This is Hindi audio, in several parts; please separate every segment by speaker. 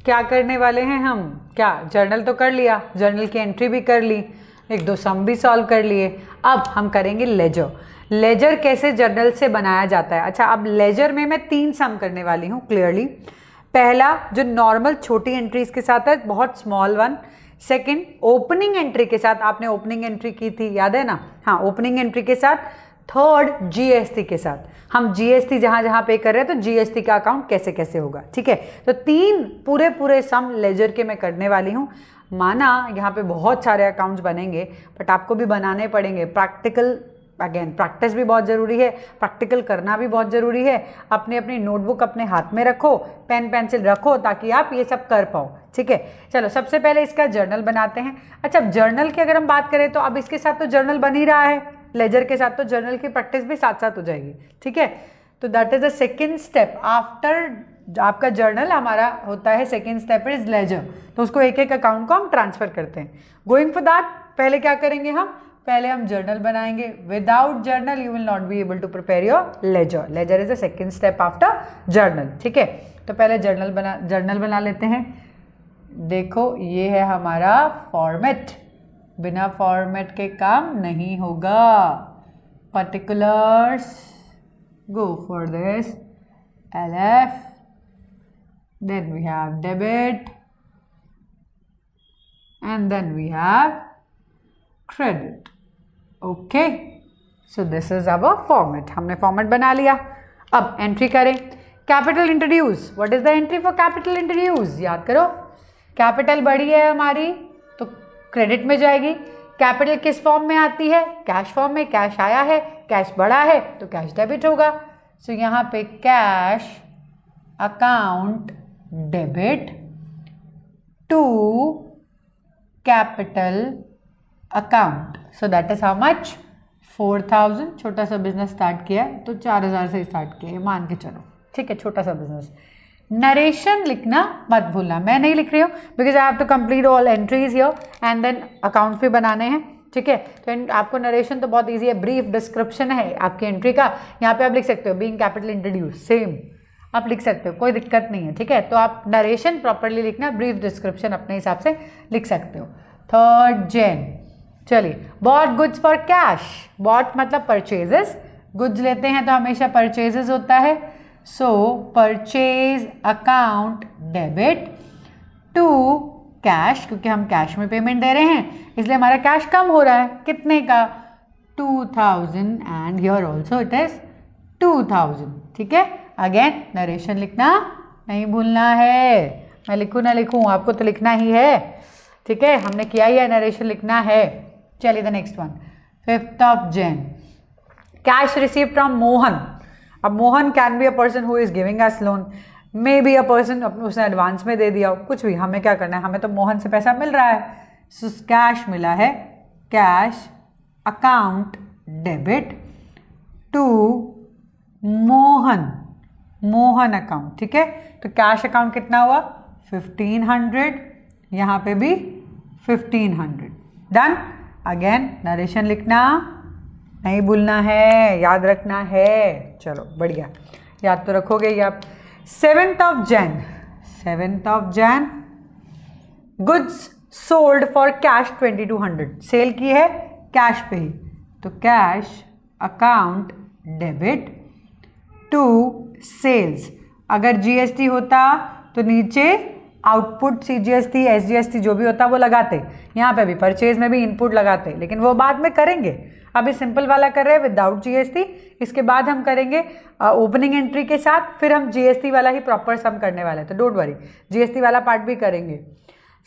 Speaker 1: क्या करने वाले हैं हम? क्या जर्नल तो कर लिया, जर्नल की एंट्री भी कर ली, एक दो सम भी सॉल्व कर लिए। अब हम करेंगे लेजर। लेजर कैसे जर्नल से बनाया जाता है? अच्छा, अब लेजर में मैं 3 सम करने वाली हूँ क्लियरली। पहला जो नॉर्मल छोटी एंट्रीज के साथ है, बहुत small one. Second opening entry के साथ, आपने ओपनिंग एंट्री की थी याद है ना? हाँ, ओपनिंग एंट्री के साथ। थर्ड जीएसटी के साथ, हम जीएसटी जहां जहां पे कर रहे हैं तो जीएसटी का अकाउंट कैसे कैसे होगा। ठीक है, तो 3 पूरे सम लेजर के मैं करने वाली हूँ। माना यहाँ पे बहुत सारे अकाउंट्स बनेंगे, बट आपको भी बनाने पड़ेंगे। प्रैक्टिकल, अगेन प्रैक्टिस भी बहुत ज़रूरी है, प्रैक्टिकल करना भी बहुत ज़रूरी है। अपनी अपनी नोटबुक अपने हाथ में रखो, पेन पेंसिल रखो, ताकि आप ये सब कर पाओ। ठीक है, चलो सबसे पहले इसका जर्नल बनाते हैं। अच्छा, जर्नल की अगर हम बात करें तो अब इसके साथ तो जर्नल बन ही रहा है, लेजर के साथ तो जर्नल की प्रैक्टिस भी साथ साथ हो जाएगी। ठीक है, तो that is the second step after आपका जर्नल हमारा होता है। सेकेंड स्टेप इज लेजर, तो उसको एक एक अकाउंट को हम ट्रांसफर करते हैं। गोइंग फॉर दैट, पहले क्या करेंगे हम? पहले हम जर्नल बनाएंगे। Without journal you will not be able to prepare your ledger. Ledger is the second step after journal. ठीक है, तो पहले जर्नल बना लेते हैं। देखो ये है हमारा फॉर्मेट, बिना फॉर्मेट के काम नहीं होगा। Particulars, go for this, LF, then we have debit, and then we have credit. Okay, so this is our format. हमने फॉर्मेट बना लिया। अब एंट्री करें। Capital introduce, what is the entry for capital introduce? याद करो, कैपिटल बड़ी है हमारी तो क्रेडिट में जाएगी। कैपिटल किस फॉर्म में आती है? कैश फॉर्म में। कैश आया है, कैश बड़ा है तो कैश डेबिट होगा। सो यहाँ पे cash account debit to capital account. So that is how much? 4000। छोटा सा बिजनेस स्टार्ट किया है तो 4000 से स्टार्ट किया है, मान के चलो। ठीक है, छोटा सा बिजनेस। नरेशन लिखना मत भूलना, मैं नहीं लिख रही हूँ because I have to complete all entries here and then accounts भी बनाने हैं। ठीक है, तो आपको नरेशन तो बहुत इजी है, ब्रीफ डिस्क्रिप्शन है आपकी एंट्री का। यहाँ पे आप लिख सकते हो बीइंग कैपिटल इंट्रोड्यूस, सेम आप लिख सकते हो, कोई दिक्कत नहीं है। ठीक है, तो आप नरेशन प्रॉपरली लिखना, ब्रीफ डिस्क्रिप्शन अपने हिसाब से लिख सकते हो। थर्ड जेन, चलिए, bought goods for cash. Bought मतलब परचेजेस, गुड्स लेते हैं तो हमेशा परचेजेस होता है। So purchase account debit to cash, क्योंकि हम कैश में पेमेंट दे रहे हैं इसलिए हमारा कैश कम हो रहा है। कितने का? 2000 and here also it is 2000। ठीक है, अगेन नरेशन लिखना नहीं भूलना है। मैं लिखूँ ना लिखूँ, आपको तो लिखना ही है। ठीक है, हमने किया ही है, नरेशन लिखना है। चलिए the next one, 5th of Jan, cash receive from Mohan. अब Mohan can be a person who is giving us loan, may be a person उसने एडवांस में दे दिया हो, कुछ भी। हमें क्या करना है? हमें तो मोहन से पैसा मिल रहा है। सो कैश मिला है, cash account debit to Mohan, Mohan account. ठीक है, तो कैश अकाउंट कितना हुआ? 1500, यहाँ पे भी 1500। डन। अगेन नरेशन लिखना नहीं भूलना है, याद रखना है। चलो बढ़िया, याद तो रखोगे ही आप। 7th of Jan, 7th of Jan, goods sold for cash 2200। Sale की है कैश पे ही, तो cash account debit to sales. अगर जीएसटी होता तो नीचे आउटपुट सीजीएसटी एसजीएसटी जो भी होता वो लगाते, यहाँ पे भी परचेज में भी इनपुट लगाते, लेकिन वो बाद में करेंगे। अभी सिंपल वाला कर रहे हैं विदाउट जीएसटी, इसके बाद हम करेंगे ओपनिंग एंट्री के साथ, फिर हम जीएसटी वाला ही प्रॉपर सम करने वाले हैं, तो डोंट वरी, जीएसटी वाला पार्ट भी करेंगे।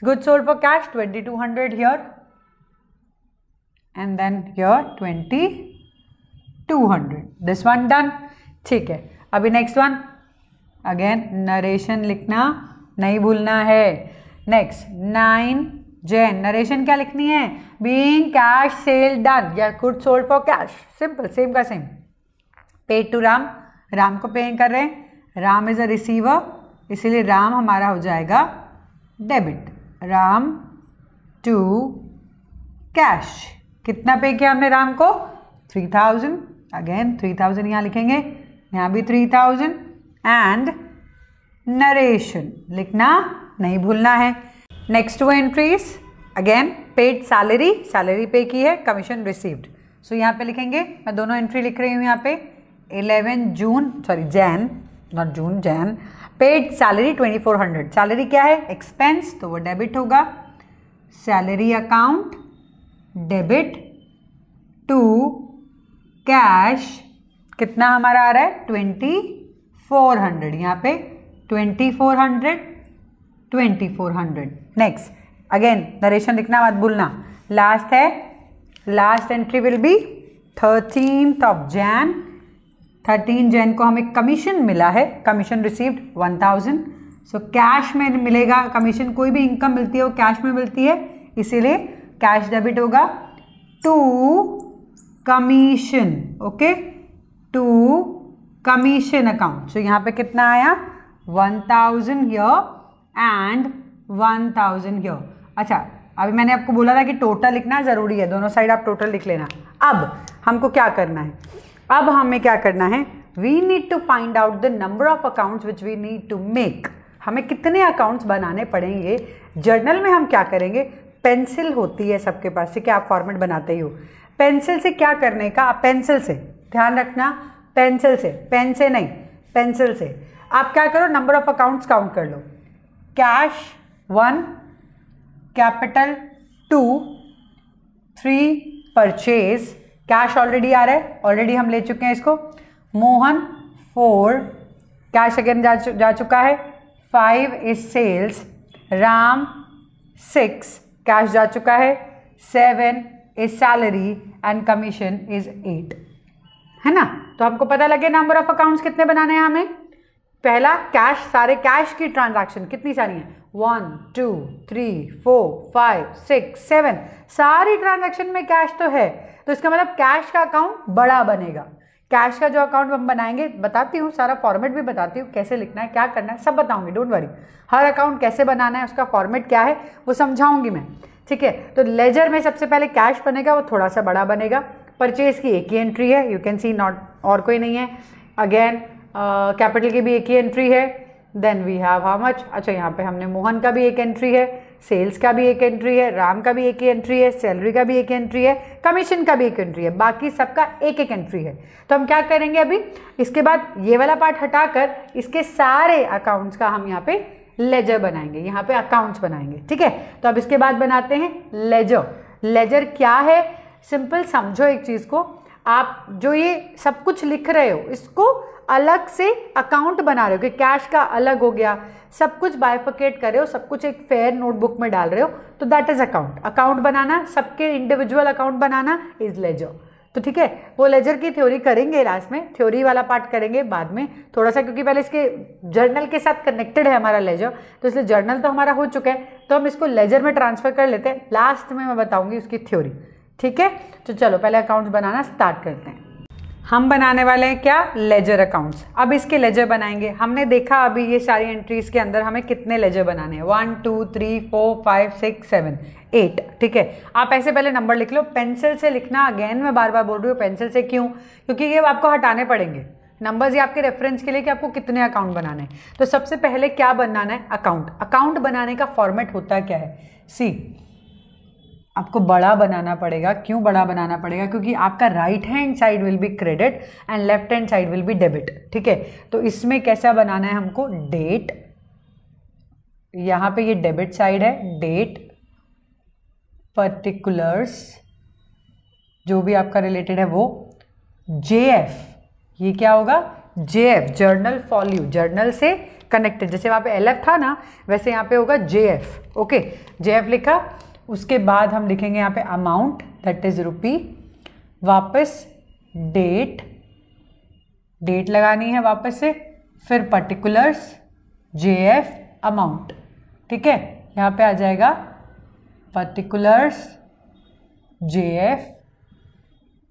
Speaker 1: Good sold for cash 2200 here and then here 2200, this one done. ठीक है, अभी नेक्स्ट वन, अगेन नरेशन लिखना नहीं भूलना है। नेक्स्ट 9 Jan, नरेशन क्या लिखनी है? बीइंग कैश सेल डन या good sold for cash, simple, same का same. Paid to Ram, Ram को पे कर रहे हैं, राम इज अ रिसीवर, इसीलिए राम हमारा हो जाएगा डेबिट। राम टू कैश, कितना पे किया हमने राम को? 3000, अगेन 3000 यहाँ लिखेंगे, यहाँ भी 3000 एंड नरेशन लिखना नहीं भूलना है। Next 2 entries again, paid salary, salary पे की है, कमीशन रिसीव्ड। सो यहाँ पे लिखेंगे, मैं दोनों एंट्री लिख रही हूँ यहाँ पे, 11 June, sorry Jan, not June, Jan, paid salary 2400। Salary क्या है? एक्सपेंस, तो वो डेबिट होगा। Salary account debit to cash, कितना हमारा आ रहा है? 2400। यहाँ पे 2400, 2400। नेक्स्ट अगेन नरेशन लिखना मत भूलना। लास्ट है, last entry will be 13th of Jan। 13 Jain को हमें कमीशन मिला है, कमीशन रिसीव्ड 1000। सो कैश में मिलेगा कमीशन, कोई भी इनकम मिलती है वो कैश में मिलती है, इसीलिए कैश डेबिट होगा to commission. Okay, to commission account. So यहाँ पे कितना आया? 1000 हियर एंड 1000 हियर। अच्छा, अभी मैंने आपको बोला था कि टोटल लिखना ज़रूरी है, दोनों साइड आप टोटल लिख लेना। अब हमको क्या करना है? अब हमें क्या करना है? We need to find out the number of accounts which we need to make. हमें कितने अकाउंट्स बनाने पड़ेंगे। जर्नल में हम क्या करेंगे? पेंसिल होती है सबके पास, ठीक है, आप फॉर्मेट बनाते ही हो। पेंसिल से क्या करने का? आप पेंसिल से, ध्यान रखना, पेंसिल से, पेन से नहीं, पेंसिल से आप क्या करो? नंबर ऑफ अकाउंट्स काउंट कर लो। Cash 1, capital 2, 3 purchase, cash already आ रहा है, ऑलरेडी हम ले चुके हैं इसको। मोहन 4, कैश अगेन जा चुका है। 5 इज सेल्स। राम 6, कैश जा चुका है। 7 is salary and commission is 8, है ना। तो आपको पता लगे नंबर ऑफ अकाउंट्स कितने बनाने हैं हमें। पहला कैश, सारे कैश की ट्रांजैक्शन कितनी सारी हैं? 1 2 3 4 5 6 7, सारी ट्रांजैक्शन में कैश तो है, तो इसका मतलब कैश का अकाउंट बड़ा बनेगा। कैश का जो अकाउंट हम बनाएंगे, बताती हूँ, सारा फॉर्मेट भी बताती हूँ, कैसे लिखना है, क्या करना है, सब बताऊंगी, डोंट वरी। हर अकाउंट कैसे बनाना है, उसका फॉर्मेट क्या है, वो समझाऊंगी मैं, ठीक है। तो लेजर में सबसे पहले कैश बनेगा, वो थोड़ा सा बड़ा बनेगा। परचेज की एक ही एंट्री है, यू कैन सी, नॉट, और कोई नहीं है। अगेन कैपिटल की भी एक ही एंट्री है। Then we have how much, अच्छा यहाँ पे हमने मोहन का भी एक एंट्री है, सेल्स का भी एक एंट्री है, राम का भी एक ही एंट्री है, सैलरी का भी एक एंट्री है, कमीशन का भी एक एंट्री है, बाकी सबका एक एक एंट्री है। तो हम क्या करेंगे अभी, इसके बाद ये वाला पार्ट हटाकर इसके सारे अकाउंट्स का हम यहाँ पे लेजर बनाएंगे, यहाँ पे अकाउंट्स बनाएंगे, ठीक है। तो अब इसके बाद बनाते हैं लेजर। लेजर क्या है? सिंपल समझो एक चीज़ को, आप जो ये सब कुछ लिख रहे हो इसको अलग से अकाउंट बना रहे हो कि कैश का अलग हो गया, सब कुछ बाइफिकेट कर रहे हो, सब कुछ एक फेयर नोटबुक में डाल रहे हो, तो दैट इज अकाउंट। अकाउंट बनाना, सबके इंडिविजुअल अकाउंट बनाना इज लेजर। तो ठीक है, वो लेजर की थ्योरी करेंगे लास्ट में, थ्योरी वाला पार्ट करेंगे बाद में थोड़ा सा, क्योंकि पहले इसके जर्नल के साथ कनेक्टेड है हमारा लेजर, तो इसलिए जर्नल तो हमारा हो चुका है, तो हम इसको लेजर में ट्रांसफर कर लेते हैं। लास्ट में मैं बताऊंगी उसकी थ्योरी, ठीक है। तो चलो पहले अकाउंट्स बनाना स्टार्ट करते हैं। हम बनाने वाले हैं क्या? Ledger accounts. अब इसके लेजर बनाएंगे। हमने देखा अभी ये सारी एंट्रीज के अंदर हमें कितने लेजर बनाने हैं, 1 2 3 4 5 6 7 8, ठीक है। आप ऐसे पहले नंबर लिख लो, पेंसिल से लिखना। अगेन मैं बार बार बोल रही हूँ पेंसिल से, क्यों? क्योंकि ये आपको हटाने पड़ेंगे नंबर्स, ये आपके रेफरेंस के लिए कि आपको कितने अकाउंट बनाने हैं। तो सबसे पहले क्या बनाना है? अकाउंट। अकाउंट बनाने का फॉर्मेट होता क्या है? सी, आपको बड़ा बनाना पड़ेगा। क्यों बड़ा बनाना पड़ेगा? क्योंकि आपका right hand side will be credit and left hand side will be debit, ठीक है। तो इसमें कैसा बनाना है हमको? डेट, यहाँ पे ये डेबिट साइड है, डेट, पर्टिकुलर्स, जो भी आपका रिलेटेड है वो, जेएफ, ये क्या होगा? जेएफ, जर्नल फॉल्यू, जर्नल से कनेक्टेड, जैसे वहाँ पे एलएफ था ना, वैसे यहाँ पे होगा जेएफ। ओके, जेएफ लिखा। उसके बाद हम लिखेंगे यहाँ पे अमाउंट, दैट इज रुपी, वापस डेट, डेट लगानी है वापस से, फिर पर्टिकुलर्स, जेएफ, अमाउंट, ठीक है। यहाँ पे आ जाएगा पर्टिकुलर्स, जेएफ,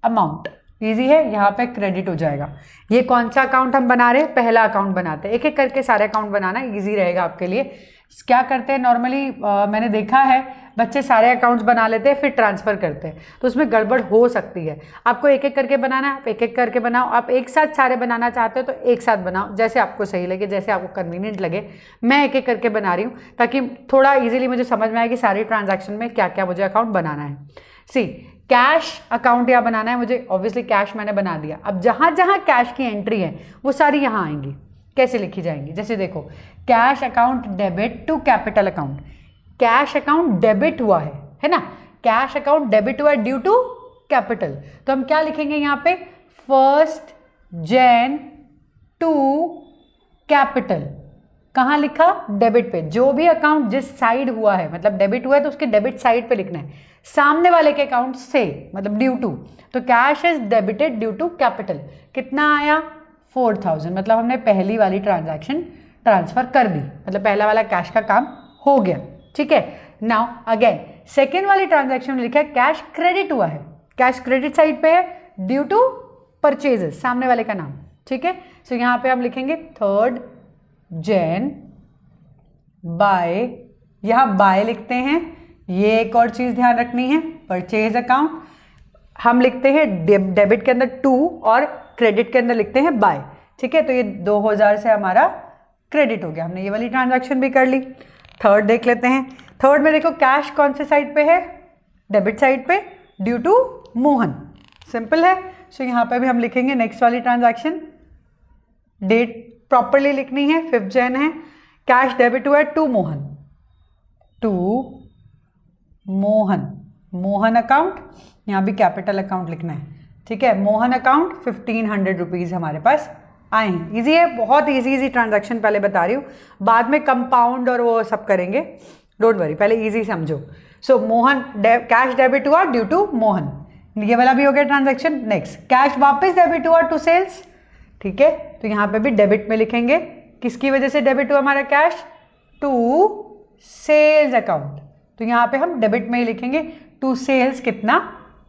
Speaker 1: अमाउंट, इजी है। यहाँ पे क्रेडिट हो जाएगा। ये कौन सा अकाउंट हम बना रहे हैं? पहला अकाउंट बनाते हैं। एक एक करके सारे अकाउंट बनाना इजी रहेगा आपके लिए। क्या करते हैं नॉर्मली, मैंने देखा है बच्चे सारे अकाउंट्स बना लेते हैं फिर ट्रांसफ़र करते हैं, तो उसमें गड़बड़ हो सकती है। आपको एक एक करके बनाना है, आप एक एक करके बनाओ। आप एक साथ सारे बनाना चाहते हो तो एक साथ बनाओ, जैसे आपको सही लगे, जैसे आपको कन्वीनियंट लगे। मैं एक एक करके बना रही हूँ ताकि थोड़ा ईजिली मुझे समझ में आए कि सारी ट्रांजैक्शन में क्या क्या मुझे अकाउंट बनाना है। सी कैश अकाउंट यहाँ बनाना है मुझे, ऑब्वियसली कैश मैंने बना दिया। अब जहाँ जहाँ कैश की एंट्री है वो सारी यहाँ आएंगी। कैसे लिखी जाएंगी, जैसे देखो cash account debit to capital account. Cash account debit हुआ है ना, कैश अकाउंट डेबिट हुआ है ड्यू टू कैपिटल, तो हम क्या लिखेंगे यहाँ पे 1 Jan टू कैपिटल। कहाँ लिखा, डेबिट पे। जो भी अकाउंट जिस साइड हुआ है, मतलब डेबिट हुआ है तो उसके डेबिट साइड पे लिखना है, सामने वाले के अकाउंट से, मतलब ड्यू टू। तो cash is debited due to capital. कितना आया 4000, मतलब हमने पहली वाली ट्रांजैक्शन ट्रांसफर कर दी, मतलब पहला वाला कैश का काम हो गया। ठीक है, नाउ अगेन सेकेंड वाली ट्रांजैक्शन में लिखा है कैश क्रेडिट हुआ है, कैश क्रेडिट साइड पे है ड्यू टू परचेजेस, सामने वाले का नाम। ठीक है, सो यहाँ पे हम लिखेंगे 3 Jan बाय, यहाँ बाय लिखते हैं। ये एक और चीज ध्यान रखनी है, परचेज अकाउंट हम लिखते हैं डेबिट के अंदर टू और क्रेडिट के अंदर लिखते हैं बाय। ठीक है, तो ये 2000 से हमारा क्रेडिट हो गया, हमने ये वाली ट्रांजैक्शन भी कर ली। थर्ड देख लेते हैं। थर्ड में देखो कैश कौन से साइड पे है, डेबिट साइड पे ड्यू टू मोहन। सिंपल है, सो यहाँ पे भी हम लिखेंगे नेक्स्ट वाली ट्रांजैक्शन। डेट प्रॉपरली लिखनी है, 5 Jan है, कैश डेबिट हुआ है to Mohan, to Mohan, Mohan account, यहाँ भी कैपिटल अकाउंट लिखना है। ठीक है, मोहन अकाउंट 1500 रुपीज़ हमारे पास आए हैं। ईजी है, बहुत ईजी ट्रांजैक्शन पहले बता रही हूँ, बाद में कंपाउंड और वो सब करेंगे, डोंट वरी, पहले ईजी समझो। सो मोहन कैश डेबिट हुआ ड्यू टू मोहन, ये वाला भी हो गया ट्रांजैक्शन। नेक्स्ट कैश वापस डेबिट हुआ टू सेल्स। ठीक है, तो यहाँ पे भी डेबिट में लिखेंगे, किसकी वजह से डेबिट हुआ हमारा कैश, टू सेल्स अकाउंट, तो यहाँ पे हम डेबिट में ही लिखेंगे टू सेल्स कितना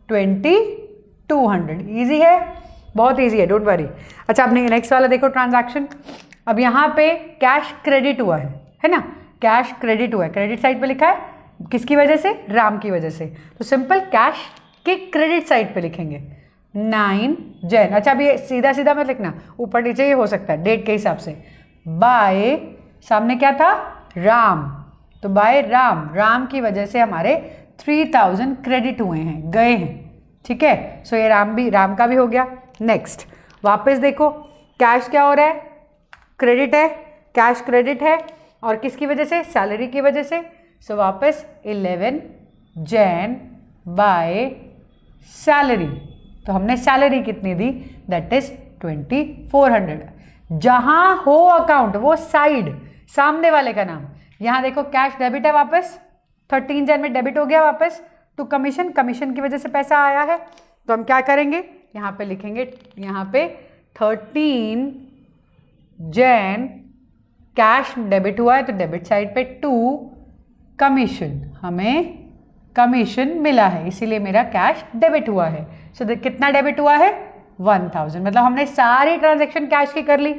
Speaker 1: 2200। ईजी है, बहुत ईजी है, डोंट वरी। अच्छा, आपने नेक्स्ट वाला देखो ट्रांजैक्शन। अब यहाँ पे कैश क्रेडिट हुआ है ना, कैश क्रेडिट हुआ है, क्रेडिट साइड पे लिखा है, किसकी वजह से, राम की वजह से, तो सिंपल कैश के क्रेडिट साइड पे लिखेंगे 9 Jan। अच्छा, अब ये सीधा सीधा मत लिखना, ऊपर नीचे ये हो सकता है डेट के हिसाब से। बाय सामने क्या था, राम, तो बाय राम, राम की वजह से हमारे 3000 क्रेडिट हुए हैं, गए हैं। ठीक है, सो ये राम का भी हो गया। नेक्स्ट वापस देखो कैश क्या हो रहा है, क्रेडिट है, कैश क्रेडिट है, और किसकी वजह से, सैलरी की वजह से। सो वापस 11 Jan बाय सैलरी, तो हमने सैलरी कितनी दी, दैट इज 2400। जहां हो अकाउंट वो साइड, सामने वाले का नाम। यहाँ देखो कैश डेबिट है, वापस 13 Jan में डेबिट हो गया वापस टू कमीशन, कमीशन की वजह से पैसा आया है, तो हम क्या करेंगे, यहाँ पे लिखेंगे, यहाँ पे 13 Jan कैश डेबिट हुआ है तो डेबिट साइड पे टू कमीशन, हमें कमीशन मिला है, इसीलिए मेरा कैश डेबिट हुआ है। सो कितना डेबिट हुआ है 1000, मतलब हमने सारी ट्रांजैक्शन कैश की कर ली,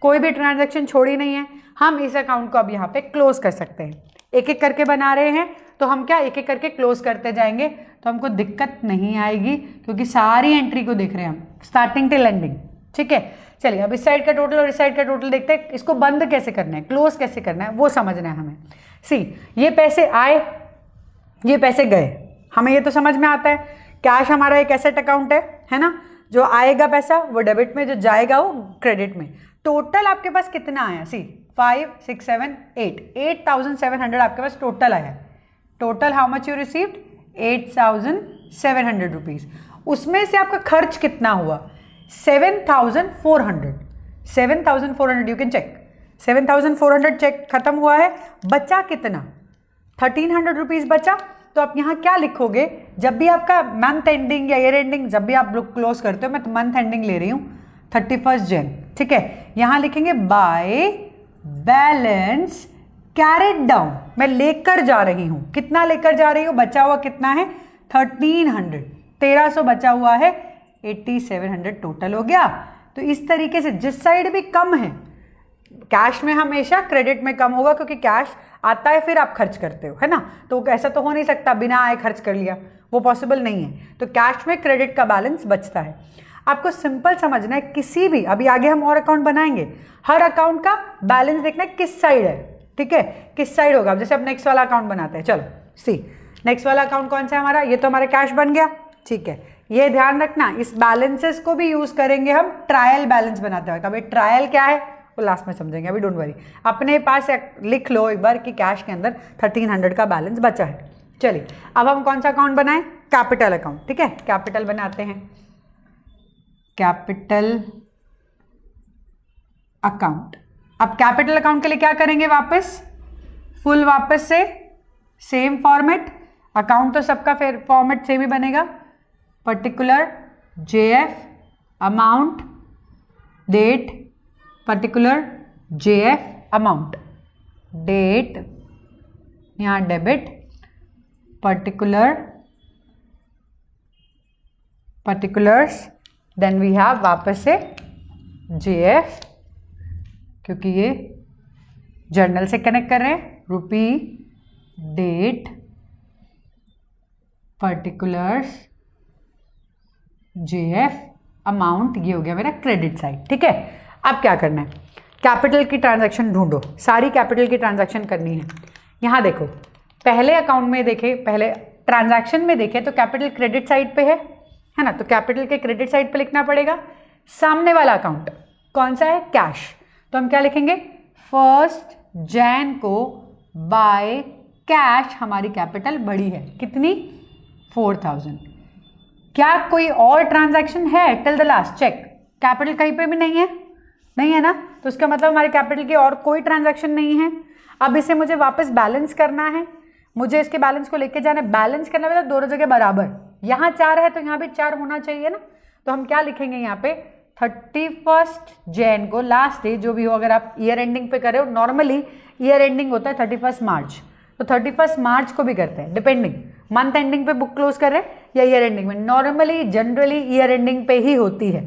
Speaker 1: कोई भी ट्रांजैक्शन छोड़ी नहीं है। हम इस अकाउंट को अब यहाँ पे क्लोज कर सकते हैं, एक एक करके बना रहे हैं तो हम क्या एक एक करके क्लोज करते जाएंगे, तो हमको दिक्कत नहीं आएगी क्योंकि सारी एंट्री को देख रहे हैं हम, स्टार्टिंग टिल एंडिंग। ठीक है, चलिए अब इस साइड का टोटल और इस साइड का टोटल देखते हैं, इसको बंद कैसे करना है, क्लोज कैसे करना है, वो समझना है हमें। सी, ये पैसे आए, ये पैसे गए, हमें ये तो समझ में आता है। कैश हमारा एक एसेट अकाउंट है ना, जो आएगा पैसा वो डेबिट में, जो जाएगा वो क्रेडिट में। टोटल आपके पास कितना आया, सी 5 6 7 8 8700 आपके पास टोटल आया। Total how much you received, 8700 rupees. उसमें से आपका खर्च कितना हुआ, 7400। 7400 यू कैन चेक, 7400 चेक खत्म हुआ है। बचा कितना, 1300 रुपीज़ बचा। तो आप यहाँ क्या लिखोगे, जब भी आपका मंथ एंडिंग या ईयर एंडिंग, जब भी आप बुक क्लोज करते हो, मैं तो मंथ एंडिंग ले रही हूँ 31 Jan। ठीक है, यहाँ लिखेंगे बाय बैलेंस कैरेट डाउन, मैं लेकर जा रही हूँ, कितना लेकर जा रही हूँ, बचा हुआ कितना है 1300, 1300 बचा हुआ है, 8700 टोटल हो गया। तो इस तरीके से जिस साइड भी कम है, कैश में हमेशा क्रेडिट में कम होगा क्योंकि कैश आता है फिर आप खर्च करते हो, है ना। तो ऐसा तो हो नहीं सकता बिना आए खर्च कर लिया, वो पॉसिबल नहीं है। तो कैश में क्रेडिट का बैलेंस बचता है। आपको सिंपल समझना है, किसी भी, अभी आगे हम और अकाउंट बनाएंगे, हर अकाउंट का बैलेंस देखना है किस साइड है, ठीक है, किस साइड होगा। जैसे अब नेक्स्ट वाला अकाउंट बनाते हैं, चलो सी नेक्स्ट वाला अकाउंट कौन सा है हमारा, ये तो हमारा कैश बन गया, ठीक है। ये ध्यान रखना, इस बैलेंसेस को भी यूज करेंगे हम ट्रायल बैलेंस बनाते हैं। अभी ट्रायल क्या है वो लास्ट में समझेंगे, अभी डोंट वरी। अपने पास लिख लो एक बार कि कैश के अंदर 1300 का बैलेंस बचा है। चलिए अब हम कौन सा अकाउंट बनाएं, कैपिटल अकाउंट, ठीक है। कैपिटल बनाते हैं, कैपिटल अकाउंट। अब कैपिटल अकाउंट के लिए क्या करेंगे, वापस फुल वापस से सेम फॉर्मेट, अकाउंट तो सबका फिर फॉर्मेट सेम ही बनेगा। Particular JF amount date, particular JF amount date, यहाँ debit, particulars, then we have वापस से जेएफ, क्योंकि ये जर्नल से कनेक्ट कर रहे हैं, रुपी, डेट, पर्टिकुलर्स, जेएफ अमाउंट, ये हो गया मेरा क्रेडिट साइड, ठीक है। अब क्या करना है, कैपिटल की ट्रांजैक्शन ढूंढो, सारी कैपिटल की ट्रांजैक्शन करनी है। यहाँ देखो, पहले अकाउंट में देखे, पहले ट्रांजैक्शन में देखे तो कैपिटल क्रेडिट साइड पे है ना, तो कैपिटल के क्रेडिट साइड पे लिखना पड़ेगा। सामने वाला अकाउंट कौन सा है, कैश, तो हम क्या लिखेंगे, 1 जनवरी को बाय कैश हमारी कैपिटल बढ़ी है, कितनी, 4000। क्या कोई और ट्रांजैक्शन है till the last, check, capital कहीं पे भी नहीं है, नहीं है ना, तो इसका मतलब हमारे कैपिटल की और कोई ट्रांजैक्शन नहीं है। अब इसे मुझे वापस बैलेंस करना है, मुझे इसके बैलेंस को लेके जाना है। बैलेंस करना मतलब दोनों जगह बराबर, यहाँ 4 है तो यहाँ भी 4 होना चाहिए ना। तो हम क्या लिखेंगे यहाँ पे, 31 जनवरी को लास्ट डे जो भी हो, अगर आप ईयर एंडिंग पे कर रहे हो, नॉर्मली ईयर एंडिंग होता है 31 मार्च, तो 31 मार्च को भी करते हैं, डिपेंडिंग मंथ एंडिंग पे बुक क्लोज कर रहे हैं या ईयर एंडिंग में। नॉर्मली जनरली ईयर एंडिंग पे ही होती है,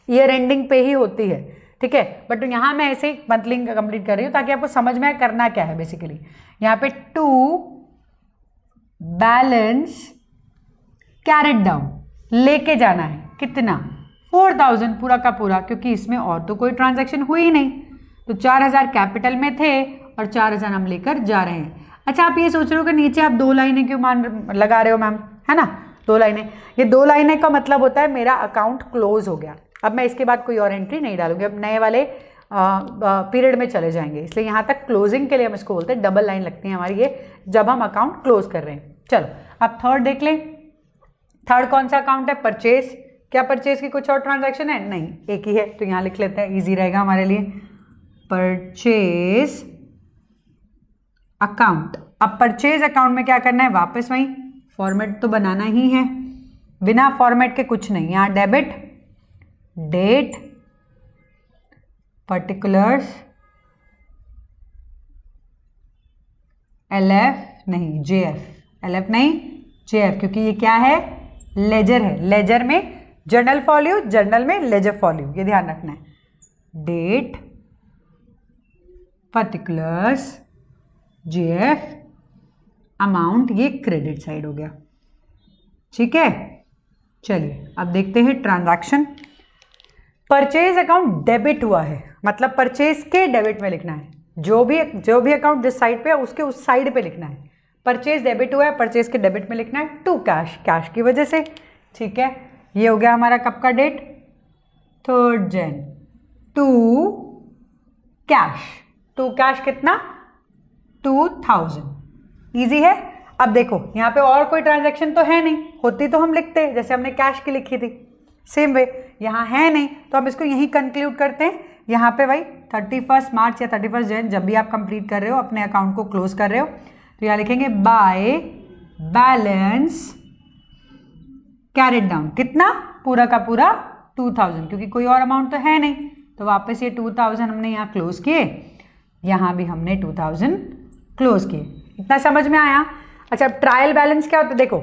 Speaker 1: ईयर एंडिंग पे ही होती है, ठीक है। बट यहाँ मैं ऐसे ही मंथली कंप्लीट कर रही हूँ ताकि आपको समझ में आए करना क्या है। बेसिकली यहाँ पे टू बैलेंस कैरेट डाउन, लेके जाना है, कितना, 4000 पूरा का पूरा, क्योंकि इसमें और तो कोई ट्रांजैक्शन हुई ही नहीं। तो 4000 कैपिटल में थे और 4000 हम लेकर जा रहे हैं। अच्छा, आप ये सोच रहे हो कि नीचे आप 2 लाइनें क्यों लगा रहे हो मैम, है ना, 2 लाइनें। ये 2 लाइनें का मतलब होता है मेरा अकाउंट क्लोज हो गया, अब मैं इसके बाद कोई और एंट्री नहीं डालूंगी, अब नए वाले पीरियड में चले जाएंगे। इसलिए यहाँ तक क्लोजिंग के लिए हम इसको बोलते हैं, डबल लाइन लगती है हमारी ये जब हम अकाउंट क्लोज कर रहे हैं। चलो अब थर्ड देख लें। थर्ड कौन सा अकाउंट है, परचेज। क्या परचेज की कुछ और ट्रांजैक्शन है, नहीं, एक ही है, तो यहाँ लिख लेते हैं, ईजी रहेगा हमारे लिए, परचेज अकाउंट। अब परचेज अकाउंट में क्या करना है, वापस वही फॉर्मेट तो बनाना ही है, बिना फॉर्मेट के कुछ नहीं। यहाँ डेबिट, डेट, पर्टिकुलर्स, एलएफ नहीं, जेएफ, एलएफ नहीं जेएफ, क्योंकि ये क्या है, लेजर है। लेजर में जर्नल फॉल्यू, जर्नल में लेजर फॉल्यू, ये ध्यान रखना है। डेट, पर्टिकुलर्स, जेएफ, अमाउंट, ये क्रेडिट साइड हो गया, ठीक है। चलिए अब देखते हैं ट्रांजैक्शन। परचेज अकाउंट डेबिट हुआ है, मतलब परचेज के डेबिट में लिखना है, जो भी अकाउंट जिस साइड पे है उसके उस साइड पे लिखना है। परचेज डेबिट हुआ है, परचेज के डेबिट में लिखना है, टू कैश, कैश की वजह से, ठीक है। ये हो गया हमारा कब का डेट, 3 जनवरी, टू कैश, टू कैश कितना, 2000, इजी है। अब देखो यहाँ पे और कोई ट्रांजैक्शन तो है नहीं, होती तो हम लिखते, जैसे हमने कैश की लिखी थी, सेम वे यहाँ है नहीं, तो हम इसको यहीं कंक्लूड करते हैं। यहाँ पे भाई 31 मार्च या 31 जनवरी जब भी आप कंप्लीट कर रहे हो, अपने अकाउंट को क्लोज कर रहे हो, तो यहाँ लिखेंगे बाय बैलेंस कैरेट डाउन, कितना, पूरा का पूरा 2000, क्योंकि कोई और अमाउंट तो है नहीं, तो वापस ये 2000 हमने यहाँ क्लोज किए, यहाँ भी हमने 2000 क्लोज किए। इतना समझ में आया। अच्छा, अब ट्रायल बैलेंस क्या होता है, देखो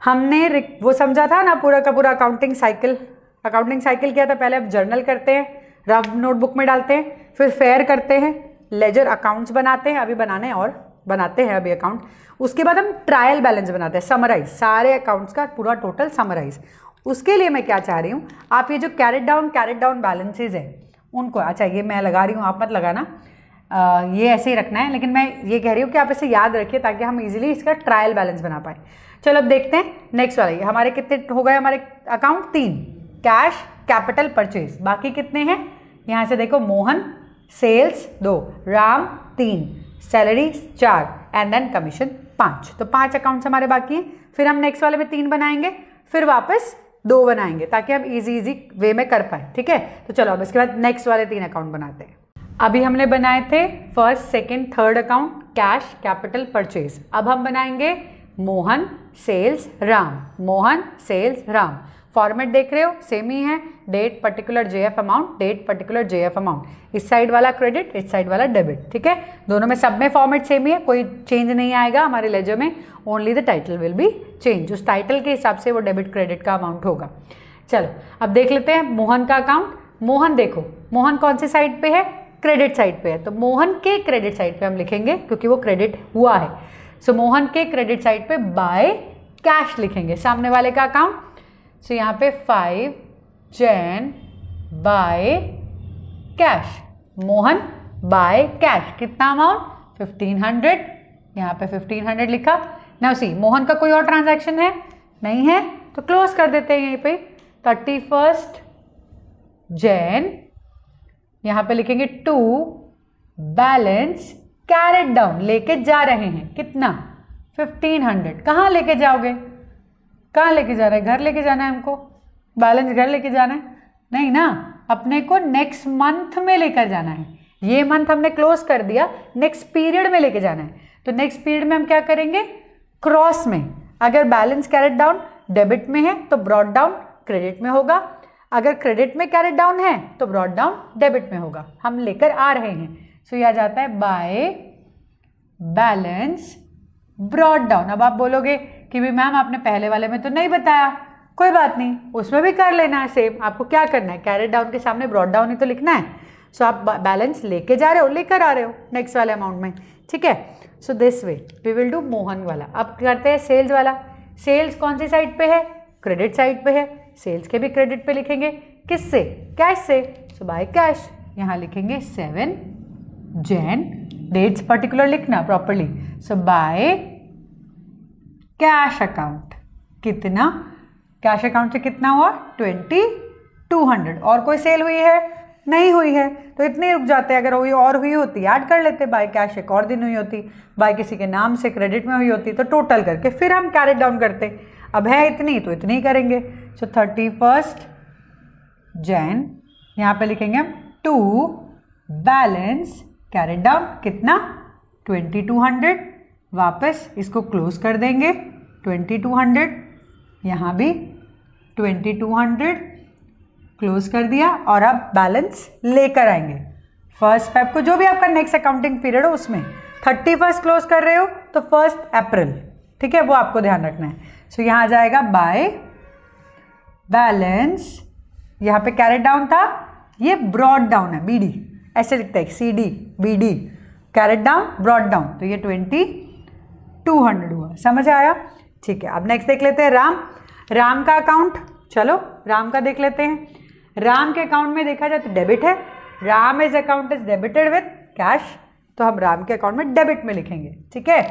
Speaker 1: हमने वो समझा था ना पूरा का पूरा अकाउंटिंग साइकिल। अकाउंटिंग साइकिल क्या था, पहले आप जर्नल करते हैं, रफ नोटबुक में डालते हैं, फिर फेयर करते हैं, लेजर अकाउंट्स बनाते हैं, अभी बनाने हैं और बनाते हैं अभी अकाउंट। उसके बाद हम ट्रायल बैलेंस बनाते हैं, समराइज, सारे अकाउंट्स का पूरा टोटल समराइज। उसके लिए मैं क्या चाह रही हूँ, आप ये जो कैरेट डाउन बैलेंसेज है उनको, अच्छा ये मैं लगा रही हूँ, आप मत लगाना, ये ऐसे ही रखना है, लेकिन मैं ये कह रही हूँ कि आप इसे याद रखिए ताकि हम इजीली इसका ट्रायल बैलेंस बना पाए। चलो अब देखते हैं नेक्स्ट वाला। हमारे कितने हो गए हमारे अकाउंट? 3, cash, capital, purchase. बाकी कितने हैं यहाँ से देखो, Mohan, sales 2, Ram 3, salary 4 and then commission 5। तो 5 अकाउंट्स हमारे बाकी हैं। फिर हम नेक्स्ट वाले में 3 बनाएंगे, फिर वापस 2 बनाएंगे ताकि हम इजी वे में कर पाए। ठीक है, तो चलो अब इसके बाद नेक्स्ट वाले 3 अकाउंट बनाते हैं। अभी हमने बनाए थे first, second, third account, cash, capital, purchase. अब हम बनाएंगे Mohan, sales, Ram, Mohan, sales, Ram. Format देख रहे हो सेम ही है, date particular JF amount, date particular JF amount, इस साइड वाला क्रेडिट, इस साइड वाला डेबिट। ठीक है, दोनों में सब में फॉर्मेट सेम ही है, कोई चेंज नहीं आएगा हमारे लेजर में, only the title will be change. उस टाइटल के हिसाब से वो डेबिट क्रेडिट का अमाउंट होगा। चलो अब देख लेते हैं मोहन का अकाउंट। मोहन देखो, मोहन कौन सी साइड पे है? क्रेडिट साइड पे है, तो मोहन के क्रेडिट साइड पे हम लिखेंगे क्योंकि वो क्रेडिट हुआ है। सो मोहन के क्रेडिट साइड पे बाय कैश लिखेंगे सामने वाले का अकाउंट। सो यहाँ पे 5 Jain by cash, Mohan by cash, कितना अमाउंट? 1500, यहाँ पे 1500 लिखा। नाउ सी, मोहन का कोई और ट्रांजैक्शन है? नहीं है, तो क्लोज कर देते हैं यहीं पे। 31 जैन, यहाँ पे लिखेंगे 2 बैलेंस कैरेट डाउन, लेके जा रहे हैं कितना? 1500। कहाँ लेके जाओगे? कहाँ लेके जा रहे हैं? घर लेके जाना है हमको, बैलेंस घर लेके जाना है? नहीं ना, अपने को नेक्स्ट मंथ में लेकर जाना है। ये मंथ हमने क्लोज कर दिया, नेक्स्ट पीरियड में लेके जाना है। तो नेक्स्ट पीरियड में हम क्या करेंगे? क्रॉस में, अगर बैलेंस कैरेट डाउन डेबिट में है तो ब्रॉट डाउन क्रेडिट में होगा, अगर क्रेडिट में कैरेट डाउन है तो ब्रॉट डाउन डेबिट में होगा। हम लेकर आ रहे हैं, सो यह आ जाता है बाय बैलेंस ब्रॉट डाउन। अब आप बोलोगे कि भी मैम आपने पहले वाले में तो नहीं बताया, कोई बात नहीं, उसमें भी कर लेना है सेम। आपको क्या करना है? कैरेट डाउन के सामने ब्रॉट डाउन ही तो लिखना है। सो आप बैलेंस लेके जा रहे हो, लेकर आ रहे हो नेक्स्ट वाले अमाउंट में। ठीक है, so this way we will do Mohan वाला। अब करते हैं सेल्स वाला। सेल्स कौन सी साइड पे है? क्रेडिट साइड पे है, सेल्स के भी क्रेडिट पे लिखेंगे, किससे? कैश से। सो बाय कैश, यहाँ लिखेंगे 7 जैन, डेट्स पर्टिकुलर लिखना properly. So by cash account, कितना? कैश अकाउंट से कितना हुआ? 2200। और कोई सेल हुई है? नहीं हुई है, तो इतनी रुक जाते हैं। अगर कोई और हुई होती ऐड कर लेते, बाय कैश एक और दिन हुई होती, बाय किसी के नाम से क्रेडिट में हुई होती, तो टोटल करके फिर हम कैरेट डाउन करते। अब है इतनी तो इतनी ही करेंगे। सो 31 जैन, यहाँ पे लिखेंगे हम 2 बैलेंस कैरेट डाउन, कितना? 2200। वापस इसको क्लोज कर देंगे, 2200, यहाँ भी 2200 क्लोज कर दिया। और अब बैलेंस लेकर आएंगे 1 Feb को, जो भी आपका नेक्स्ट अकाउंटिंग पीरियड हो उसमें। 31 क्लोज कर रहे हो तो 1 अप्रैल, ठीक है, वो आपको ध्यान रखना है। सो यहाँ आ जाएगा बाय बैलेंस, यहाँ पे कैरेट डाउन था, ये ब्रॉड डाउन है, BD ऐसे लिखता है, CD BD, carried down brought down, तो ये 2200 हुआ। समझ आया? ठीक है, अब नेक्स्ट देख लेते हैं राम। राम का अकाउंट, चलो राम का देख लेते हैं। राम के अकाउंट में देखा जाए तो डेबिट है, Ram is account is debited with cash, तो हम राम के अकाउंट में डेबिट में लिखेंगे। ठीक है,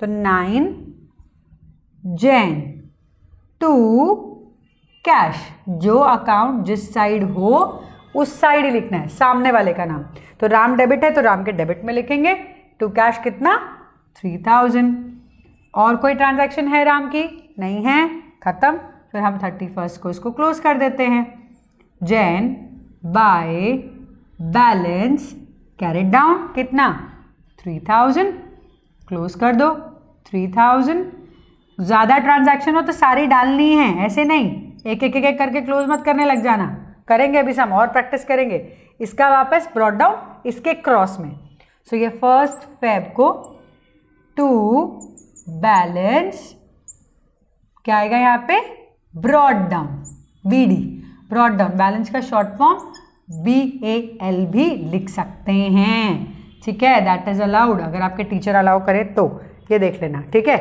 Speaker 1: तो 9 जैन 2 कैश, जो अकाउंट जिस साइड हो उस साइड ही लिखना है, सामने वाले का नाम। तो राम डेबिट है तो राम के डेबिट में लिखेंगे। 2 कैश कितना? 3000। और कोई ट्रांजैक्शन है राम की? नहीं है, खत्म। फिर हम 31 को इसको क्लोज कर देते हैं। Jain by balance carried down, कितना? 3000, क्लोज कर दो 3000। ज़्यादा ट्रांजैक्शन हो तो सारी डालनी है, ऐसे नहीं एक एक एक करके क्लोज मत करने लग जाना। करेंगे अभी हम और प्रैक्टिस करेंगे। इसका वापस ब्रॉट डाउन इसके क्रॉस में। सो ये 1 Feb को 2 बैलेंस, क्या आएगा यहाँ पे? Brought down, BD, brought down. Balance का शॉर्ट फॉर्म BAL भी लिख सकते हैं। ठीक है, दैट इज़ अलाउड, अगर आपके टीचर अलाउ करे तो, ये देख लेना, ठीक है।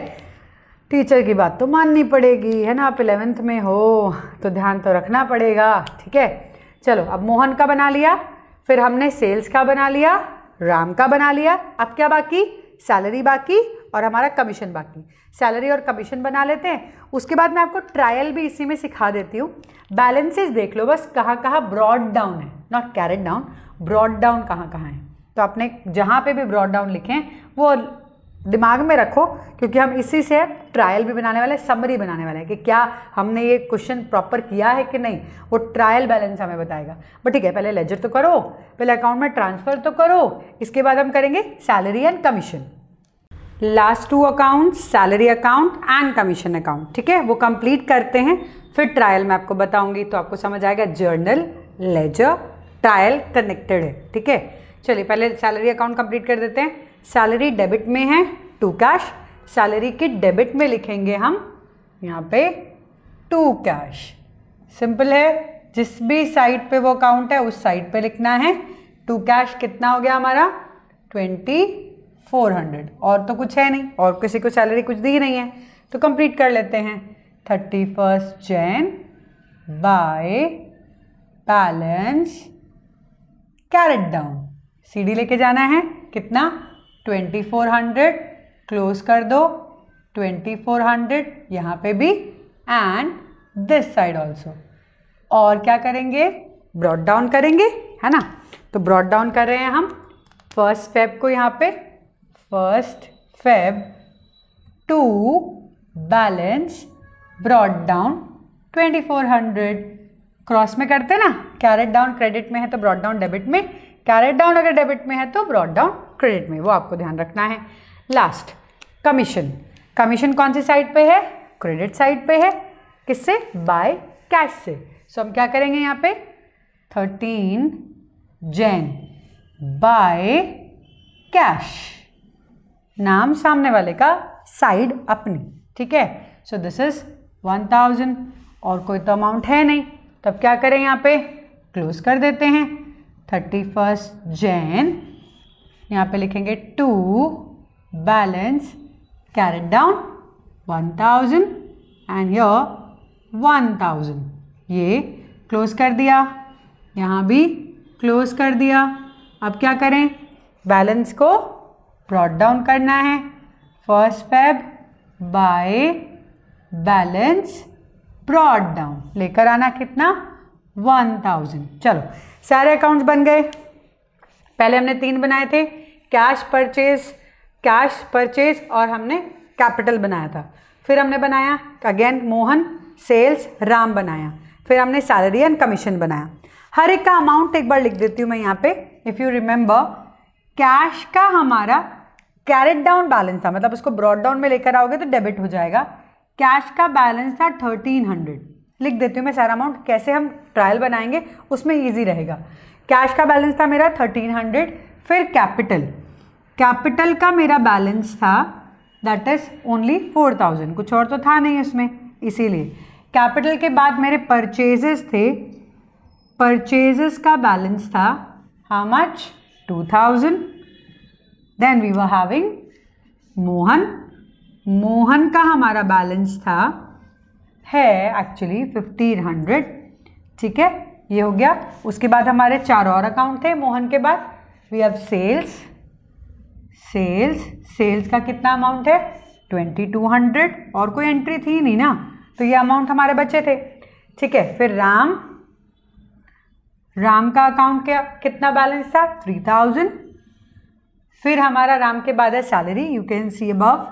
Speaker 1: टीचर की बात तो माननी पड़ेगी, है ना, आप 11th में हो तो ध्यान तो रखना पड़ेगा, ठीक है। चलो, अब मोहन का बना लिया, फिर हमने सेल्स का बना लिया, राम का बना लिया, अब क्या बाकी, सैलरी बाकी और हमारा कमीशन बाकी। सैलरी और कमीशन बना लेते हैं, उसके बाद मैं आपको ट्रायल भी इसी में सिखा देती हूँ। बैलेंसेस देख लो बस, कहाँ कहाँ ब्रॉड डाउन है, not carried down, brought down कहाँ कहाँ है। तो आपने जहाँ पे भी ब्रॉड डाउन लिखें वो दिमाग में रखो, क्योंकि हम इसी से ट्रायल भी बनाने वाले हैं, समरी बनाने वाले हैं कि क्या हमने ये क्वेश्चन प्रॉपर किया है कि नहीं, वो ट्रायल बैलेंस हमें बताएगा। बट ठीक है, पहले लेजर तो करो, पहले अकाउंट में ट्रांसफर तो करो, इसके बाद हम करेंगे salary and commission. Last 2 account, salary account and commission account, ठीक है, वो कंप्लीट करते हैं, फिर ट्रायल मैं आपको बताऊंगी, तो आपको समझ आएगा जर्नल, लेजर, ट्रायल कनेक्टेड है, ठीक है। चलिए पहले सैलरी अकाउंट कंप्लीट कर देते हैं। सैलरी डेबिट में है, टू कैश, सैलरी की डेबिट में लिखेंगे हम यहाँ पे टू कैश। सिंपल है, जिस भी साइड पे वो अकाउंट है उस साइड पे लिखना है। टू कैश कितना हो गया हमारा, 2400, और तो कुछ है नहीं, और किसी को सैलरी कुछ दी नहीं है, तो कंप्लीट कर लेते हैं। 31 Jain by balance carried down, CD लेके जाना है, कितना 2400, क्लोज कर दो 2400, यहाँ पे भी एंड दिस साइड ऑल्सो। और क्या करेंगे, ब्रॉड डाउन करेंगे, है ना। तो ब्रॉड डाउन कर रहे हैं हम 1 Feb को, यहाँ पे 1 Feb to balance brought down 2400, cross में करते ना, कैरेट डाउन क्रेडिट में है तो ब्रॉड डाउन डेबिट में, कैरेट डाउन अगर डेबिट में है तो ब्रॉड डाउन क्रेडिट में, वो आपको ध्यान रखना है। लास्ट कमीशन, कमीशन कौन सी साइड पे है, क्रेडिट साइड पे है, किससे, बाय कैश से। सो हम क्या करेंगे यहाँ पे 13 जैन बाय कैश, नाम सामने वाले का, साइड अपनी, ठीक है। सो दिस इज 1000, और कोई तो अमाउंट है नहीं, तब क्या करें, यहाँ पे क्लोज कर देते हैं। 31 जैन, यहाँ पे लिखेंगे to balance carried down 1000 and your 1000, ये क्लोज कर दिया, यहाँ भी क्लोज कर दिया। अब क्या करें, बैलेंस को ब्रॉड डाउन करना है, 1 Feb by balance brought down, लेकर आना कितना 1000। चलो सारे अकाउंट्स बन गए। पहले हमने 3 बनाए थे, कैश परचेज और हमने कैपिटल बनाया था। फिर हमने बनाया अगेन मोहन, सेल्स, राम बनाया, फिर हमने सैलरी एंड कमीशन बनाया। हर एक का अमाउंट एक बार लिख देती हूँ मैं यहाँ पे। इफ़ यू रिमेंबर, कैश का हमारा कैरेट डाउन बैलेंस था, मतलब उसको ब्रॉड डाउन में लेकर आओगे तो डेबिट हो जाएगा। कैश का बैलेंस था 1300, लिख देती हूँ मैं सारा अमाउंट, कैसे हम ट्रायल बनाएंगे उसमें इजी रहेगा। कैश का बैलेंस था मेरा 1300, फिर कैपिटल का मेरा बैलेंस था दैट इज ओनली 4000, कुछ और तो था नहीं उसमें, इसीलिए। कैपिटल के बाद मेरे परचेजेस थे, परचेजेस का बैलेंस था how much 2000। Then we were having Mohan का हमारा बैलेंस था है एक्चुअली 1500, ठीक है, ये हो गया। उसके बाद हमारे 4 और अकाउंट थे मोहन के बाद। वी हैव सेल्स का कितना अमाउंट है 2200, और कोई एंट्री थी नहीं ना, तो ये अमाउंट हमारे बचे थे, ठीक है। फिर राम का अकाउंट क्या कितना बैलेंस था 3000। फिर हमारा राम के बाद है salary, you can see above,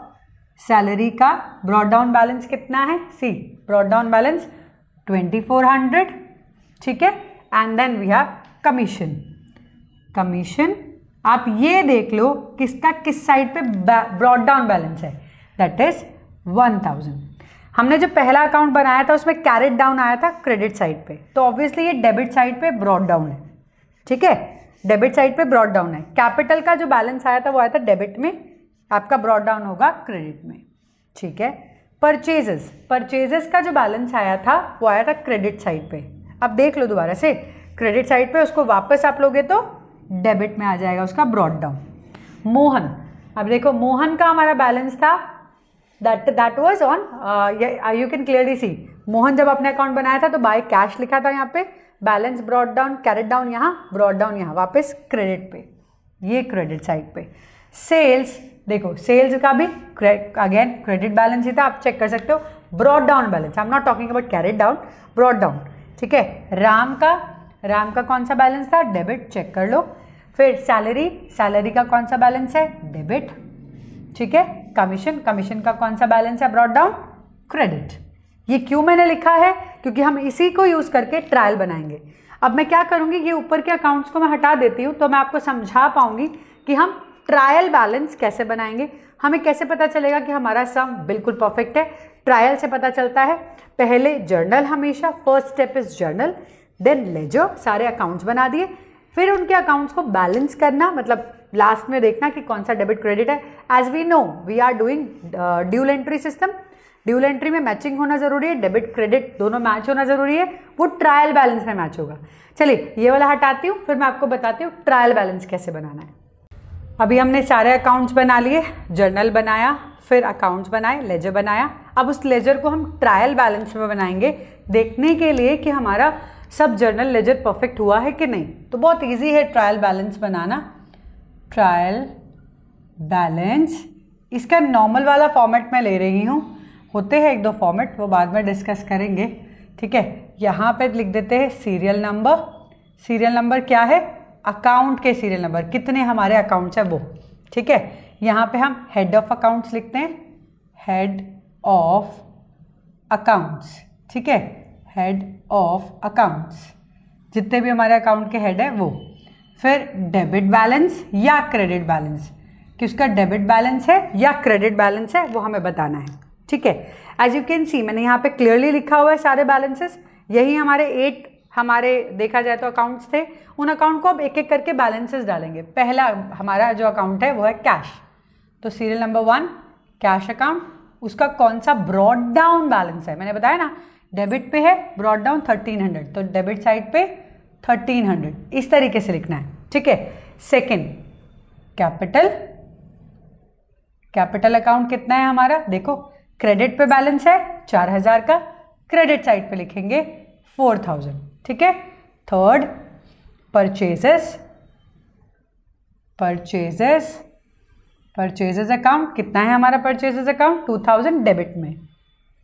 Speaker 1: salary का ब्रॉड डाउन बैलेंस कितना है, सी ब्रॉड डाउन बैलेंस 2400, ठीक है। And then we have commission, आप ये देख लो किसका किस साइड पे ब्रॉड डाउन बैलेंस है, दैट इज 1000। हमने जो पहला अकाउंट बनाया था उसमें कैरेट डाउन आया था क्रेडिट साइड पे, तो ऑब्वियसली ये डेबिट साइड पे ब्रॉड डाउन है, ठीक है, डेबिट साइड पे ब्रॉड डाउन है। कैपिटल का जो बैलेंस आया था वो आया था डेबिट में, आपका ब्रॉड डाउन होगा क्रेडिट में, ठीक है। परचेजेस का जो बैलेंस आया था वो आया था क्रेडिट साइड पे। अब देख लो दोबारा से, क्रेडिट साइड पे उसको वापस आप लोगे तो डेबिट में आ जाएगा उसका ब्रॉड डाउन, मोहन, अब देखो मोहन का हमारा बैलेंस था that was on, you can clearly see, Mohan जब अपने अकाउंट बनाया था तो बाय कैश लिखा था यहाँ पे, balance brought down, carried down यहाँ, ब्रॉट डाउन यहाँ, वापस क्रेडिट पे, ये क्रेडिट साइड पे। सेल्स, देखो सेल्स का भी अगेन क्रेडिट बैलेंस ही था, आप चेक कर सकते हो, brought down balance, I am not talking about carried down, brought down, ठीक है। राम का कौन सा बैलेंस था, डेबिट, चेक कर लो। फिर सैलरी का कौन सा बैलेंस है, डेबिट, ठीक है। कमीशन का कौन सा बैलेंस है, ब्रॉट डाउन, क्रेडिट। ये क्यों मैंने लिखा है, क्योंकि हम इसी को यूज करके ट्रायल बनाएंगे। अब मैं क्या करूंगी, ये ऊपर के अकाउंट्स को मैं हटा देती हूँ, तो मैं आपको समझा पाऊंगी कि हम ट्रायल बैलेंस कैसे बनाएंगे। हमें कैसे पता चलेगा कि हमारा सम बिल्कुल परफेक्ट है, ट्रायल से पता चलता है। पहले जर्नल, हमेशा first step is journal, then ledger, सारे अकाउंट्स बना दिए, फिर उनके अकाउंट्स को बैलेंस करना, मतलब लास्ट में देखना कि कौन सा डेबिट क्रेडिट है। As we know we are doing dual entry system, dual entry में मैचिंग होना जरूरी है, डेबिट क्रेडिट दोनों मैच होना जरूरी है, वो ट्रायल बैलेंस में मैच होगा। चलिए ये वाला हटाती हूँ, फिर मैं आपको बताती हूँ ट्रायल बैलेंस कैसे बनाना है। अभी हमने सारे अकाउंट्स बना लिए, जर्नल बनाया, फिर अकाउंट्स बनाए, लेजर बनाया। अब उस लेजर को हम ट्रायल बैलेंस में बनाएंगे, देखने के लिए कि हमारा सब जर्नल लेजर परफेक्ट हुआ है कि नहीं। तो बहुत इजी है ट्रायल बैलेंस बनाना। ट्रायल बैलेंस, इसका नॉर्मल वाला फॉर्मेट मैं ले रही हूँ, होते हैं एक दो फॉर्मेट, वो बाद में डिस्कस करेंगे, ठीक है। यहाँ पे लिख देते हैं सीरियल नंबर, सीरियल नंबर क्या है, अकाउंट के सीरियल नंबर, कितने हमारे अकाउंट्स है वो, ठीक है। यहाँ पे हम हेड ऑफ अकाउंट्स लिखते हैं, हेड ऑफ अकाउंट्स, ठीक है, हेड ऑफ अकाउंट्स, जितने भी हमारे अकाउंट के हेड है वो। फिर डेबिट बैलेंस या क्रेडिट बैलेंस, कि उसका डेबिट बैलेंस है या क्रेडिट बैलेंस है, वो हमें बताना है, ठीक है। एज यू कैन सी, मैंने यहाँ पे क्लियरली लिखा हुआ है सारे बैलेंसेस, यही हमारे 8 हमारे देखा जाए तो अकाउंट्स थे, उन अकाउंट को अब एक एक करके बैलेंसेस डालेंगे। पहला हमारा जो अकाउंट है वो है कैश, तो सीरियल नंबर 1 कैश अकाउंट, उसका कौन सा ब्रॉड डाउन बैलेंस है, मैंने बताया ना डेबिट पे है, ब्रॉड डाउन 1300, तो डेबिट साइड पे 1300, इस तरीके से लिखना है, ठीक है। सेकेंड कैपिटल अकाउंट कितना है हमारा, देखो क्रेडिट पे बैलेंस है 4000 का, क्रेडिट साइड पे लिखेंगे 4000, ठीक है। थर्ड परचेजेस अकाउंट कितना है हमारा, परचेजेस अकाउंट 2000 डेबिट में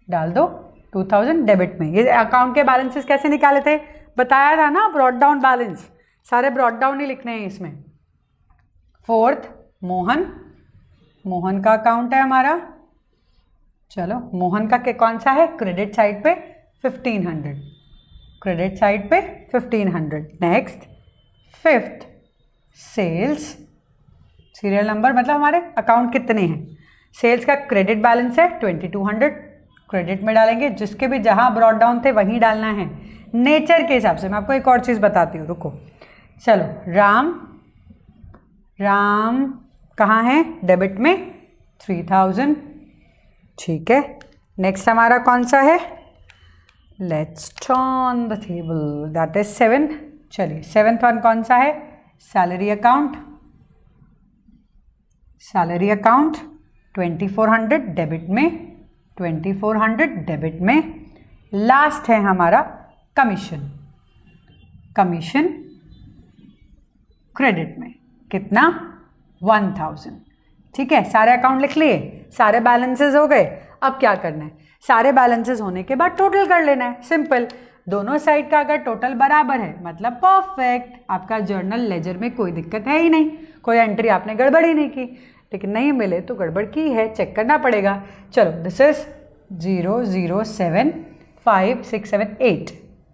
Speaker 1: डाल दो, 2000 डेबिट में। ये अकाउंट के बैलेंसेस कैसे निकाले थे, बताया था ना, ब्रॉट डाउन बैलेंस, सारे ब्रॉट डाउन ही लिखने हैं इसमें। फोर्थ मोहन का अकाउंट है हमारा, चलो मोहन का कौन सा है, क्रेडिट साइड पे 1500, क्रेडिट साइड पे 1500। Next fifth sales, serial number मतलब हमारे अकाउंट कितने हैं, सेल्स का क्रेडिट बैलेंस है 2200, क्रेडिट में डालेंगे, जिसके भी जहाँ ब्रॉट डाउन थे वहीं डालना है नेचर के हिसाब से। मैं आपको एक और चीज़ बताती हूँ, रुको। चलो राम कहाँ है, डेबिट में 3000, ठीक है। नेक्स्ट हमारा कौन सा है, let's turn the table, that is 7। चलिए 7th वन कौन सा है, सैलरी अकाउंट 2400 डेबिट में, 2400 डेबिट में। लास्ट है हमारा कमीशन क्रेडिट में, कितना 1000, ठीक है। सारे अकाउंट लिख लिए, सारे बैलेंसेस हो गए। अब क्या करना है, सारे बैलेंसेस होने के बाद टोटल कर लेना है, सिंपल। दोनों साइड का अगर टोटल बराबर है मतलब परफेक्ट, आपका जर्नल लेजर में कोई दिक्कत है ही नहीं, कोई एंट्री आपने गड़बड़ ही नहीं की। लेकिन नहीं मिले तो गड़बड़ की है, चेक करना पड़ेगा। चलो दिस इज 0075678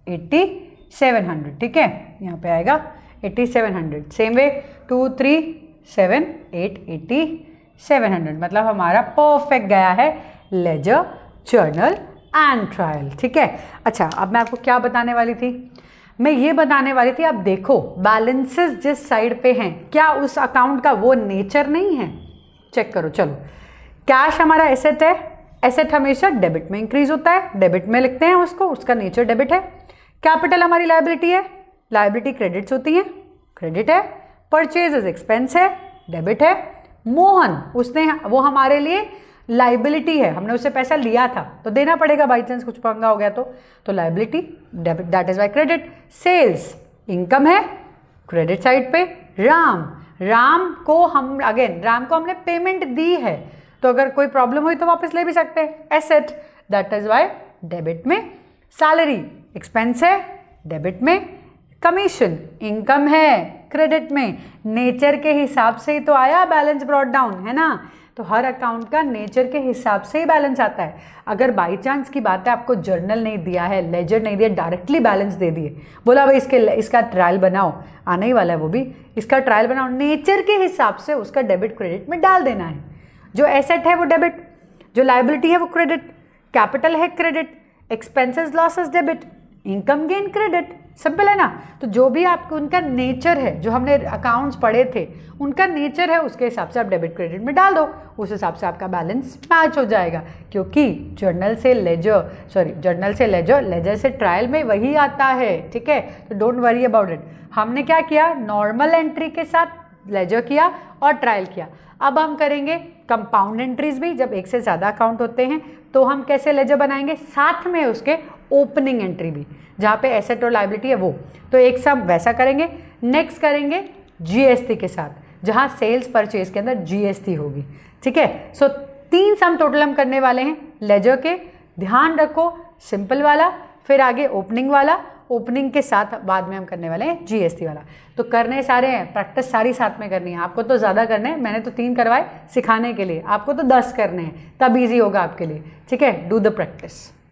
Speaker 1: 8700, ठीक है। यहाँ पे आएगा 8700। सेम वे 2378 8700, मतलब हमारा परफेक्ट गया है लेजर, जर्नल एंड ट्रायल, ठीक है। अच्छा अब मैं आपको क्या बताने वाली थी, मैं ये बताने वाली थी, अब देखो बैलेंसेस जिस साइड पे हैं, क्या उस अकाउंट का वो नेचर नहीं है, चेक करो। चलो कैश हमारा एसेट है, एसेट हमेशा डेबिट में इंक्रीज होता है, डेबिट में लिखते हैं उसको, उसका नेचर डेबिट है। कैपिटल हमारी लायबिलिटी है, लायबिलिटी क्रेडिट्स होती हैं, क्रेडिट है। परचेज एक्सपेंस है, डेबिट है। मोहन, उसने, वो हमारे लिए लाइबिलिटी है, हमने उससे पैसा लिया था तो देना पड़ेगा, बाई चांस कुछ पंगा हो गया तो liability, debit, that is why credit. Sales income है क्रेडिट साइड पे। राम को हम अगेन, राम को हमने पेमेंट दी है तो अगर कोई प्रॉब्लम हुई तो वापस ले भी सकते हैं। Asset, that is why debit में। सैलरी एक्सपेंस है डेबिट में। कमीशन इनकम है क्रेडिट में। नेचर के हिसाब से ही तो आया बैलेंस ब्रॉट डाउन, है ना। तो हर अकाउंट का नेचर के हिसाब से ही बैलेंस आता है। अगर बाई चांस की बात है आपको जर्नल नहीं दिया है, लेजर नहीं दिया, डायरेक्टली बैलेंस दे दिए, बोला भाई इसका ट्रायल बनाओ, आने ही वाला है वो भी, इसका ट्रायल बनाओ, नेचर के हिसाब से उसका डेबिट क्रेडिट में डाल देना है। जो एसेट है वो डेबिट, जो लाइबिलिटी है वो क्रेडिट, कैपिटल है credit, expenses losses debit, income gain credit. Simple है ना। तो जो भी आपको उनका नेचर है, जो हमने अकाउंट्स पढ़े थे उनका नेचर है, उसके हिसाब से आप डेबिट क्रेडिट में डाल दो, उस हिसाब से आपका बैलेंस मैच हो जाएगा। क्योंकि जर्नल से लेजर, लेजर से ट्रायल में वही आता है, ठीक है। तो डोंट वरी अबाउट इट। हमने क्या किया, नॉर्मल एंट्री के साथ लेजर किया और ट्रायल किया। अब हम करेंगे कंपाउंड एंट्रीज भी। जब एक से ज़्यादा अकाउंट होते हैं तो हम कैसे लेजर बनाएंगे, साथ में उसके ओपनिंग एंट्री भी, जहाँ पे एसेट और लाइबिलिटी है वो। तो एक सम वैसा करेंगे। नेक्स्ट करेंगे जीएसटी के साथ, जहाँ सेल्स परचेज के अंदर जीएसटी होगी, ठीक है। सो 3 सम टोटल हम करने वाले हैं लेजर के। ध्यान रखो, सिंपल वाला, फिर आगे ओपनिंग वाला, ओपनिंग के साथ बाद में हम करने वाले हैं जीएसटी वाला। तो करने सारे हैं, प्रैक्टिस सारी साथ में करनी है। आपको तो ज़्यादा करने हैं, मैंने तो 3 करवाए सिखाने के लिए, आपको तो 10 करने हैं, तब ईजी होगा आपके लिए, ठीक है। Do the practice.